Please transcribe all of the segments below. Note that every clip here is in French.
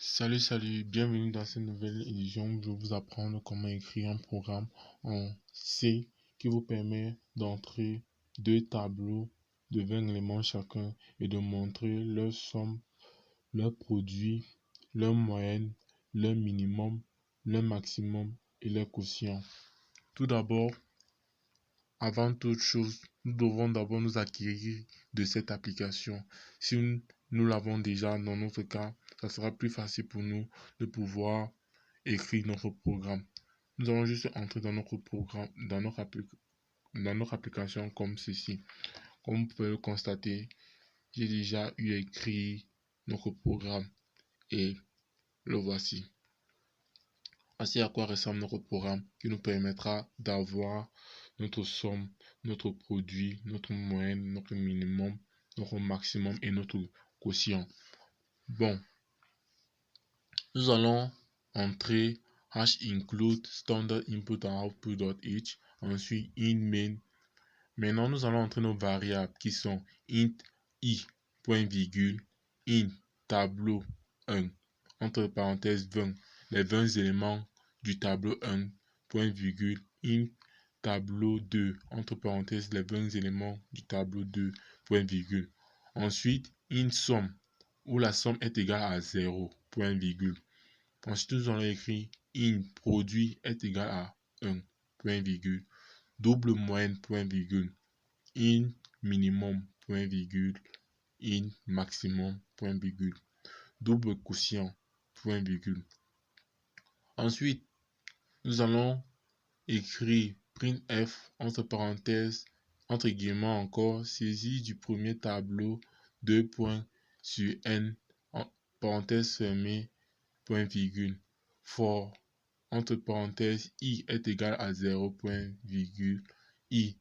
Salut, bienvenue dans cette nouvelle édition où je vais vous apprendre comment écrire un programme en C qui vous permet d'entrer deux tableaux de 20 éléments chacun et de montrer leur somme, leur produit, leur moyenne, leur minimum, leur maximum et leur quotient. Tout d'abord, avant toute chose, nous devons d'abord nous acquérir de cette application. Si nous l'avons déjà dans notre cas, ça sera plus facile pour nous de pouvoir écrire notre programme. Nous allons juste entrer dans notre programme, dans notre application comme ceci. Comme vous pouvez le constater, j'ai déjà eu écrit notre programme et le voici. Voici à quoi ressemble notre programme qui nous permettra d'avoir notre somme, notre produit, notre moyenne, notre minimum, notre maximum et notre quotient. Bon, nous allons entrer #include standard input and output.h, ensuite in main. Maintenant, nous allons entrer nos variables qui sont int i, point virgule, in tableau 1, entre parenthèses 20, les 20 éléments du tableau 1, point virgule, in tableau 2, entre parenthèses les 20 éléments du tableau 2, point virgule. Ensuite, in somme, où la somme est égale à 0, point virgule. Ensuite, nous allons écrire in produit est égal à 1, point virgule, double moyenne, point virgule, in minimum, point virgule, in maximum, point virgule, double quotient, point virgule. Ensuite, nous allons écrire printf entre parenthèses, entre guillemets encore, saisie du premier tableau, 2 points sur n, parenthèse fermée, point virgule, for, entre parenthèses, i est égal à 0, point virgule, i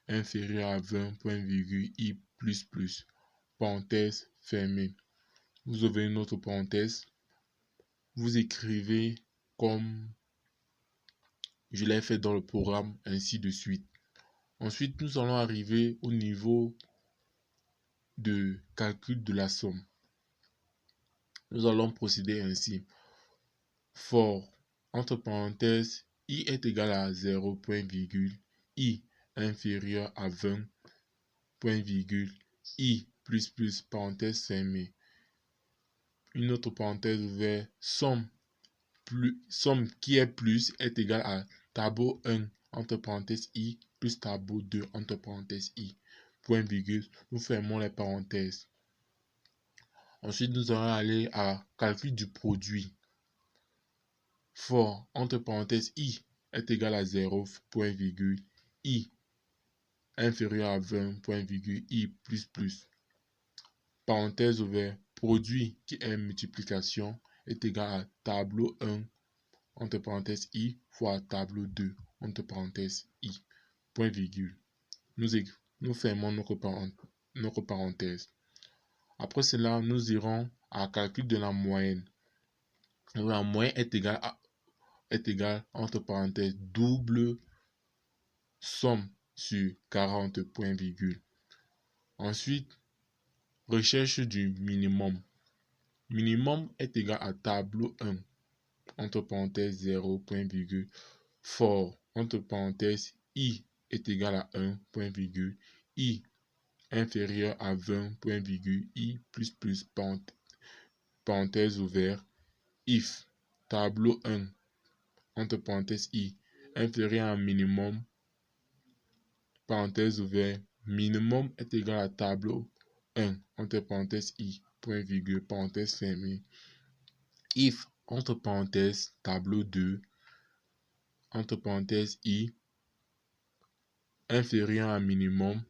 inférieur à 20, point virgule, i plus plus, parenthèse fermée. Vous ouvrez une autre parenthèse, vous écrivez comme je l'ai fait dans le programme, ainsi de suite. Ensuite, nous allons arriver au niveau de calcul de la somme. Nous allons procéder ainsi. For, entre parenthèses, i est égal à 0, point virgule, i inférieur à 20, point virgule, i plus plus, parenthèse fermée. Une autre parenthèse ouverte, somme qui est plus est égal à tableau 1, entre parenthèses i, plus tableau 2, entre parenthèses i, point virgule, nous fermons les parenthèses. Ensuite, nous allons aller à calcul du produit. For, entre parenthèses, i est égal à 0, point virgule, i inférieur à 20, point virgule, i plus plus. Parenthèse ouverte, produit qui est multiplication est égal à tableau 1, entre parenthèses, i fois tableau 2, entre parenthèses, i, point virgule. Nous fermons notre parenthèse. Après cela, nous irons à calcul de la moyenne. La moyenne est égale entre parenthèses double somme sur 40, point virgule. Ensuite, recherche du minimum. Minimum est égal à tableau 1, entre parenthèses 0, point virgule, for, entre parenthèses, i est égal à 1, point virgule, i inférieur à 20, point virgule, i plus plus, parenthèse ouverte, if, tableau 1, entre parenthèses, i inférieur à minimum, parenthèse ouverte, minimum est égal à tableau 1, entre parenthèses, i, point virgule, parenthèse fermée, if, entre parenthèses, tableau 2, entre parenthèses, i, inférieur à minimum,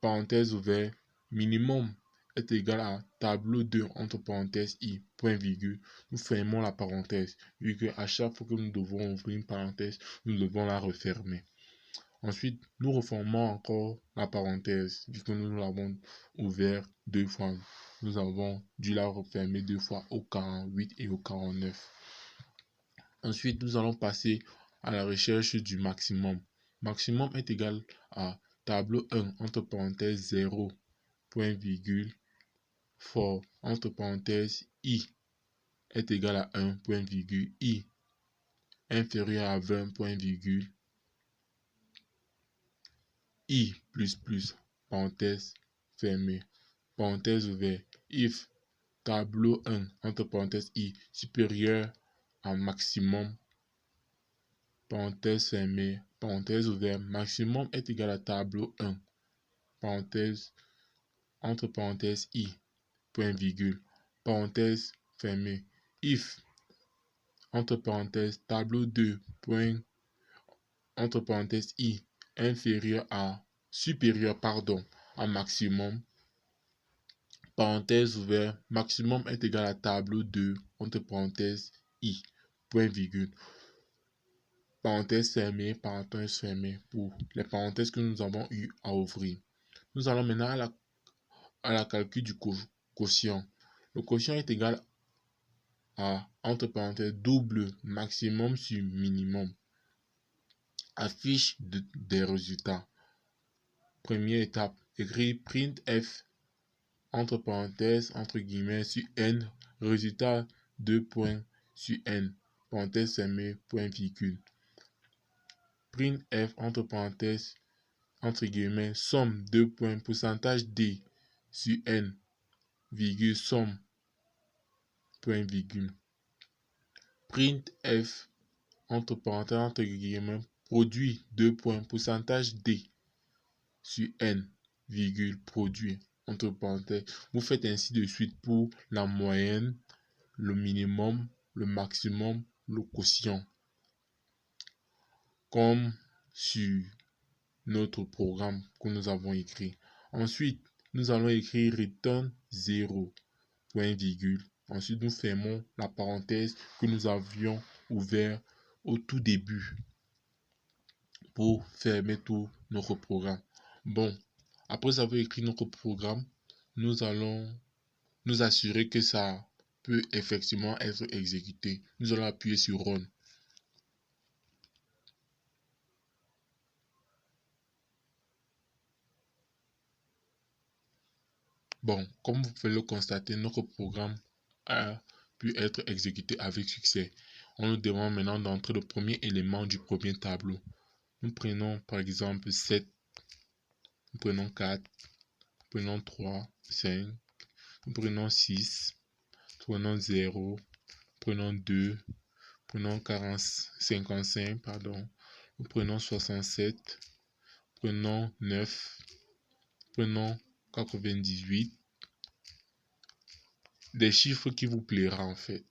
parenthèse ouverte, minimum est égal à tableau 2, entre parenthèses, i, point virgule, nous fermons la parenthèse, vu qu'à chaque fois que nous devons ouvrir une parenthèse, nous devons la refermer. Ensuite, nous reformons encore la parenthèse, vu que nous l'avons ouvert 2 fois. Nous avons dû la refermer 2 fois au 48 et au 49. Ensuite, nous allons passer à la recherche du maximum. Maximum est égal à tableau 1, entre parenthèses 0, point virgule, for, entre parenthèses, i est égal à 1, point virgule, i inférieur à 20, point virgule, i plus, parenthèse fermée, parenthèse ouverte, if tableau 1, entre parenthèses, i supérieur à maximum, parenthèse fermée, parenthèse ouverte, maximum est égal à tableau 1, parenthèse, entre parenthèses, i, point virgule, parenthèse fermée, if, entre parenthèses, tableau 2, point, entre parenthèses, i, supérieur, à maximum, parenthèse ouverte, maximum est égal à tableau 2, entre parenthèses, i, point virgule, parenthèse fermée, pour les parenthèses que nous avons eu à ouvrir. Nous allons maintenant à la calcul du quotient. Le quotient est égal à, entre parenthèses, double maximum sur minimum. Affiche des résultats. Première étape, écrire printf, entre parenthèses, entre guillemets, sur n, résultat 2 points sur n, parenthèse fermée, point virgule. Printf, entre parenthèses, entre guillemets, somme 2 points, pourcentage d sur n, virgule, somme, point virgule. Printf, entre parenthèses, entre guillemets, produit 2 points, pourcentage d sur n, virgule, produit, entre parenthèses. Vous faites ainsi de suite pour la moyenne, le minimum, le maximum, le quotient. Comme sur notre programme que nous avons écrit. Ensuite, nous allons écrire return 0, point virgule. Ensuite, nous fermons la parenthèse que nous avions ouverte au tout début pour fermer tout notre programme. Bon, après avoir écrit notre programme, nous allons nous assurer que ça peut effectivement être exécuté. Nous allons appuyer sur Run. Bon, comme vous pouvez le constater, notre programme a pu être exécuté avec succès. On nous demande maintenant d'entrer le premier élément du premier tableau. Nous prenons par exemple 7, nous prenons 4, nous prenons 3, 5, nous prenons 6, nous prenons 0, nous prenons 2, nous prenons 55, nous prenons 67, nous prenons 9, nous prenons 98, des chiffres qui vous plaira en fait.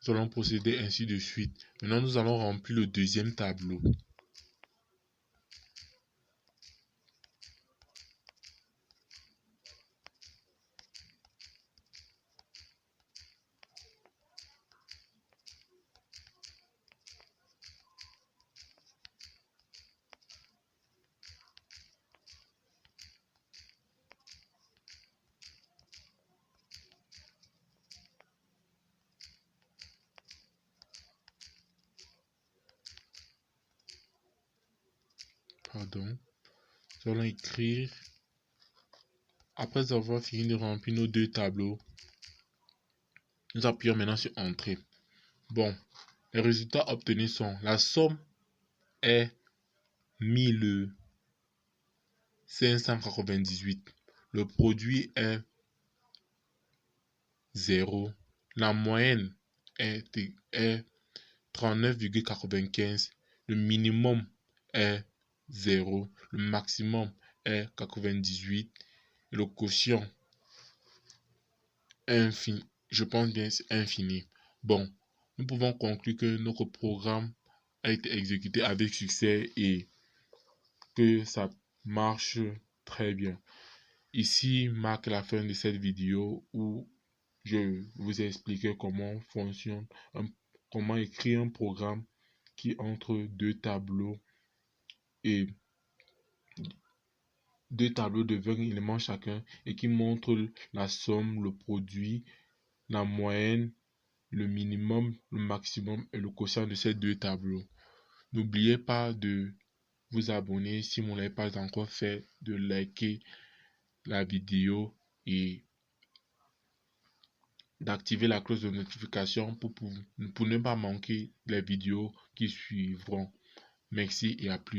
Nous allons procéder ainsi de suite. Maintenant, nous allons remplir le deuxième tableau. Nous allons écrire, après avoir fini de remplir nos deux tableaux, nous appuyons maintenant sur Entrée. Bon, les résultats obtenus sont, la somme est 1598, le produit est 0, la moyenne est 39,95, le minimum est 0, le maximum est 98, et le quotient infini, je pense bien c'est infini. Bon, nous pouvons conclure que notre programme a été exécuté avec succès et que ça marche très bien. Ici marque la fin de cette vidéo où je vous ai expliqué comment fonctionne, comment écrire un programme qui entre deux tableaux et deux tableaux de 20 éléments chacun et qui montrent la somme, le produit, la moyenne, le minimum, le maximum et le quotient de ces deux tableaux. N'oubliez pas de vous abonner si vous ne l'avez pas encore fait, de liker la vidéo et d'activer la cloche de notification pour ne pas manquer les vidéos qui suivront. Merci et à plus.